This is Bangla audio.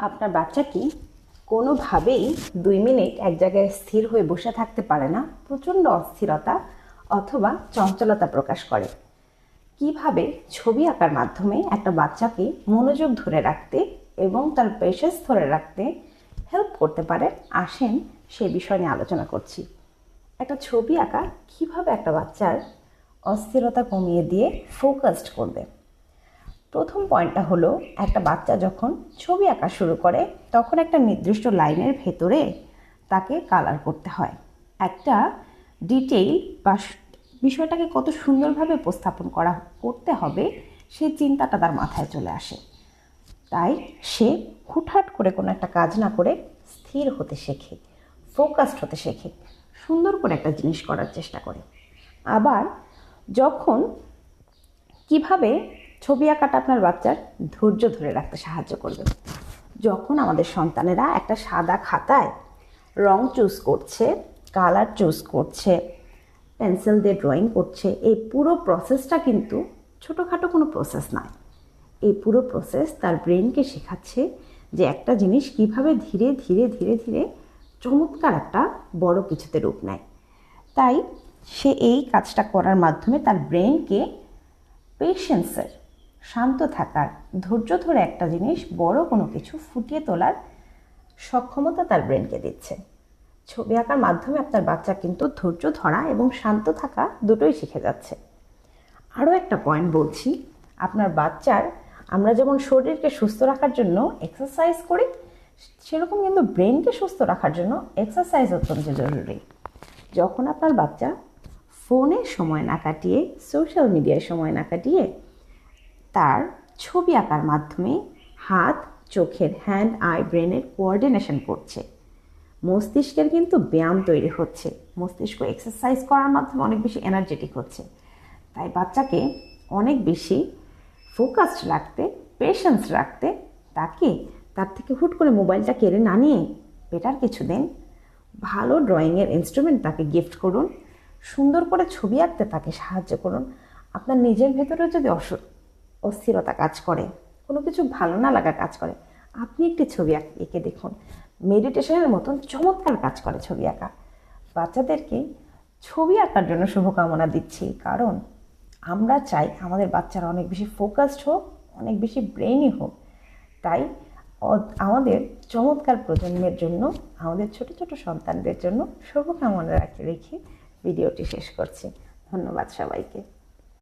আপনার বাচ্চা কি কোনোভাবেই 2 মিনিট এক জায়গায় স্থির হয়ে বসে থাকতে পারে না, প্রচণ্ড অস্থিরতা অথবা চঞ্চলতা প্রকাশ করে? কিভাবে ছবি আঁকার মাধ্যমে একটা বাচ্চাকে মনোযোগ ধরে রাখতে এবং তার পেশেন্স ধরে রাখতে হেল্প করতে পারে, আসেন সে বিষয় নিয়ে আলোচনা করছি। একটা ছবি আঁকা কিভাবে একটা বাচ্চার অস্থিরতা কমিয়ে দিয়ে ফোকাসড করবে। প্রথম পয়েন্টটা হলো, একটা বাচ্চা যখন ছবি আঁকা শুরু করে তখন একটা নির্দিষ্ট লাইনের ভেতরে তাকে কালার করতে হয়। একটা ডিটেইল বা বিষয়টাকে কত সুন্দরভাবে উপস্থাপন করতে হবে সেই চিন্তাটা তার মাথায় চলে আসে। তাই সে হুটহাট করে কোনো একটা কাজ না করে স্থির হতে শেখে, ফোকাসড হতে শেখে, সুন্দর করে একটা জিনিস করার চেষ্টা করে। আবার যখন কিভাবে ছবি আঁকাটা আপনার বাচ্চার ধৈর্য ধরে রাখতে সাহায্য করবে। যখন আমাদের সন্তানেরা একটা সাদা খাতায় রং চুজ করছে, কালার চুজ করছে, পেন্সিল দিয়ে ড্রয়িং করছে, এই পুরো প্রসেসটা কিন্তু ছোটোখাটো কোনো প্রসেস নয়। এই পুরো প্রসেস তার ব্রেনকে শেখাচ্ছে যে একটা জিনিস কিভাবে ধীরে ধীরে ধীরে ধীরে চমৎকার একটা বড় কিছুতে রূপ নেয়। তাই সে এই কাজটা করার মাধ্যমে তার ব্রেনকে পেশেন্সের, শান্ত থাকার, ধৈর্য ধরে একটা জিনিস বড় কোনো কিছু ফুটিয়ে তোলার সক্ষমতা তার ব্রেনকে দিচ্ছে। ছবি আঁকার মাধ্যমে আপনার বাচ্চা কিন্তু ধৈর্য ধরা এবং শান্ত থাকা দুটোই শিখে যাচ্ছে। আরও একটা পয়েন্ট বলছি, আপনার বাচ্চার আমরা যেমন শরীরকে সুস্থ রাখার জন্য এক্সারসাইজ করি, সেরকম কিন্তু ব্রেনকে সুস্থ রাখার জন্য এক্সারসাইজ অত্যন্ত জরুরি। যখন আপনার বাচ্চা ফোনে সময় না কাটিয়ে, সোশ্যাল মিডিয়ায় সময় না কাটিয়ে তার ছবি আঁকার মাধ্যমে হাত, চোখের, হ্যান্ড, আই, ব্রেনের কোঅর্ডিনেশন করছে, মস্তিষ্কের কিন্তু ব্যায়াম তৈরি হচ্ছে, মস্তিষ্ক এক্সারসাইজ করার মাধ্যমে অনেক বেশি এনার্জেটিক হচ্ছে। তাই বাচ্চাকে অনেক বেশি ফোকাসড রাখতে, পেশেন্স রাখতে, তাকে তার থেকে হুট করে মোবাইলটা কেড়ে না নিয়ে বেটার কিছু দিন, ভালো ড্রয়িংয়ের ইনস্ট্রুমেন্ট তাকে গিফট করুন, সুন্দর করে ছবি আঁকতে তাকে সাহায্য করুন। আপনার নিজের ভেতরেও যদি অস্থিরতা কাজ করে, কোনো কিছু ভালো না লাগা কাজ করে, আপনি একটি ছবি এঁকে দেখুন। মেডিটেশনের মতন চমৎকার কাজ করে ছবি আঁকা। বাচ্চাদেরকে ছবি আঁকার জন্য শুভকামনা দিচ্ছি, কারণ আমরা চাই আমাদের বাচ্চারা অনেক বেশি ফোকাসড হোক, অনেক বেশি ব্রেইনি হোক। তাই আমাদের চমৎকার প্রজন্মের জন্য, আমাদের ছোট ছোট সন্তানদের জন্য শুভকামনা রেখে ভিডিওটি শেষ করছি। ধন্যবাদ সবাইকে।